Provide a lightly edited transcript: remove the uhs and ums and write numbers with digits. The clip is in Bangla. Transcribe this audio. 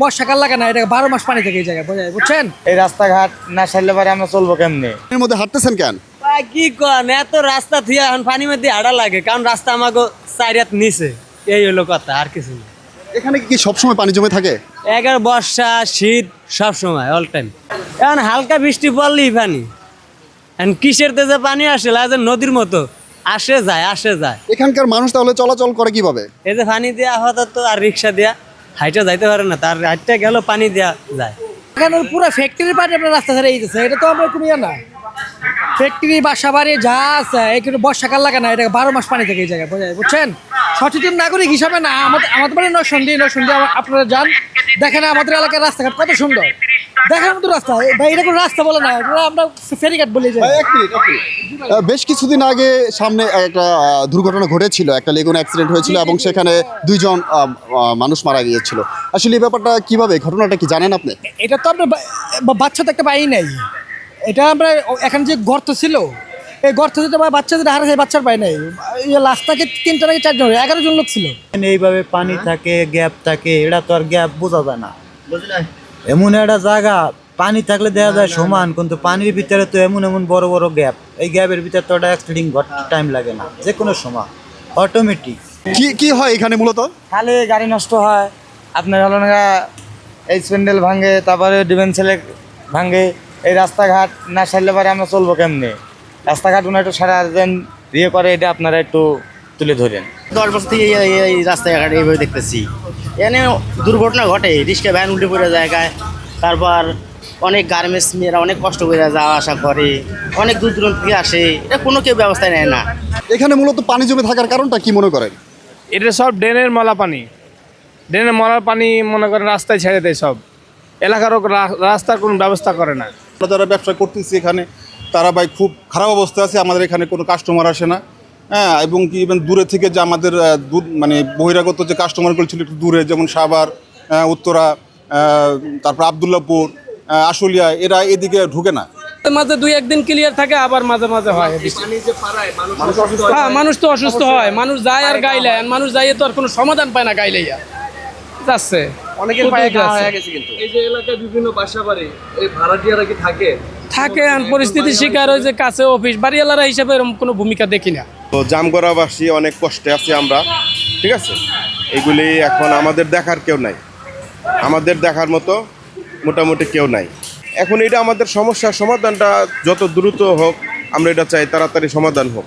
বর্ষাকাল লাগে না, এটা 12 মাস পানি থাকে এই জায়গায়, বুঝছেন? এই রাস্তাঘাট না সারলে পারে আমরা চলবো কেমনে? এর মধ্যে হাঁটতেছেন কেন? কি কন এত রাস্তা থিয়া এখন পানির মধ্যে হাঁটা লাগে, কারণ রাস্তা আমাকে 4 হাত নিচে, এই হলো কথা, আর কিছু না। এখানে কি সবসময় পানি জমে থাকে? এগার বর্ষা শীত সব সময় অল টাইম। এখন হালকা বৃষ্টি পড়লেই পানি, এখন কিসের তেজে পানি আসে লাগে নদীর মতো, আসে যায় আসে যায়। এখানকার মানুষ তাহলে চলাচল করে কিভাবে? এই যে পানি দেওয়া আপাতত আর রিক্সা দেয়া হাইটা যাইতে পারে না, তার হাইটটা গেল পানি দেওয়া যায়। এখানে পুরো ফ্যাক্টরি পানি আপনার রাস্তা ছেড়ে দিতেছে, এটা তো আমরা কোনো ইয়ে না। ফ্যাক্টরি বাসা বাড়ি যা আছে, এখানে বর্ষাকাল লাগে না, এটা 12 মাস পানি থাকে এই জায়গায়, বুঝছেন? সচেতন নাগরিক হিসাবে না, আমাদের বাড়ি নরসিংদী আপনারা যান, দেখেন আমাদের এলাকার রাস্তাঘাট কত সুন্দর, দেখার মতো রাস্তা ভাই। এটা কোনো রাস্তা বলে না, আমরা ফেরিঘাট বলি। বেশ কিছুদিন আগে সামনে একটা দুর্ঘটনা ঘটেছিল, একটা লেগুন অ্যাক্সিডেন্ট হয়েছিল এবং সেখানে 2 জন মানুষ মারা গিয়েছিল। আসলে এই ব্যাপারটা কিভাবে, ঘটনাটা কি জানেন আপনি? এটা তো আমরা বাচ্চা তো একটা পাই নাই, এটা আমরা এখানে যে গর্ত ছিল, এই গর্ত যেটা বাচ্চাদের হারা যায়, বাচ্চার পাই নাই। লাস্ট থেকে 3টা নাকি 4 জন, 11 জন লোক ছিল। এইভাবে পানি থাকে, গ্যাপ থাকে, এটা তো আর গ্যাপ বোঝা যায় না। এমন একটা জায়গা পানি থাকলে দেখা যায় সমান, কিন্তু পানির ভিতরে তো এমন এমন বড় বড় গ্যাপ, এই গ্যাপের ভিতরে তো একটা অ্যাক্সিডেন্ট টাইম লাগে না, যে কোনো সময় অটোমেটিক। কি হয় এখানে মূলত? খালি গাড়ি নষ্ট হয়, আপনার হলো না এই স্প্যান্ডেল ভাঙে, তারপরে ডিভেন্সেলে ভাঙে। এই রাস্তাঘাট না সারলে পারে আমরা চলবো কেমনে? রাস্তাঘাট উনি একটু সারা দেন ইয়ে করে, এটা আপনারা একটু তুলে ধরেন। 10 বছর থেকে এই রাস্তাঘাট এইভাবে দেখতেছি, এখানে দুর্ঘটনা ঘটে, রিক্সা ভ্যান উল্টে পড়ে জায়গায়, তারপর অনেক গার্মেন্টস মেয়েরা অনেক কষ্ট করে যাওয়া আসা করে, অনেক দূর দূরান্ত থেকে আসে, এটা কোনো কেউ ব্যবস্থা নেয় না। এখানে মূলত পানি জমে থাকার কারণটা কি মনে করেন? এটা সব ড্রেনের ময়লা পানি, ড্রেনের ময়লা পানি মনে করেন রাস্তায় ছেড়ে দেয় সব, এলাকার রাস্তার কোনো ব্যবস্থা করে না। আমরা যারা ব্যবসা করতেছি এখানে, তারা ভাই খুব খারাপ অবস্থা আছে। আমাদের এখানে কোনো কাস্টমার আসে না, হ্যাঁ, এবং কি ইভেন দূরে থেকে যে আমাদের মানে বহিরাগত যে কাস্টমারগুলো ছিল একটু দূরে, যেমন সাভার, উত্তরা, তারপর আবদুল্লাপুর, আশুলিয়া, এরা এদিকে ঢুকে না। মাঝে 2-1 দিন ক্লিয়ার থাকে, আবার মাঝে মাঝে হয়। হ্যাঁ, মানুষ তো অসুস্থ হয়, মানুষ যায় আর গাইলে, মানুষ যাইয়ে তো আর কোনো সমাধান পায় না, গাইলেইয়া যাচ্ছে অনেকের পায়ে হয়ে গেছে। কিন্তু এই যে এলাকায় বিভিন্ন বাসা বাড়ি, এই ভাড়াটিয়ারা কি থাকে? আর পরিস্থিতির শিকার হয়েছে, কাছে অফিস, বাড়িওয়ালারা হিসাবে এরকম কোনো ভূমিকা দেখি না। তো জামগড়াবাসী অনেক কষ্টে আছি আমরা, ঠিক আছে? এগুলি এখন আমাদের দেখার কেউ নাই, আমাদের দেখার মতো মোটামুটি কেউ নাই। এখন এটা আমাদের সমস্যার সমাধানটা যত দ্রুত হোক, আমরা এটা চাই তাড়াতাড়ি সমাধান হোক।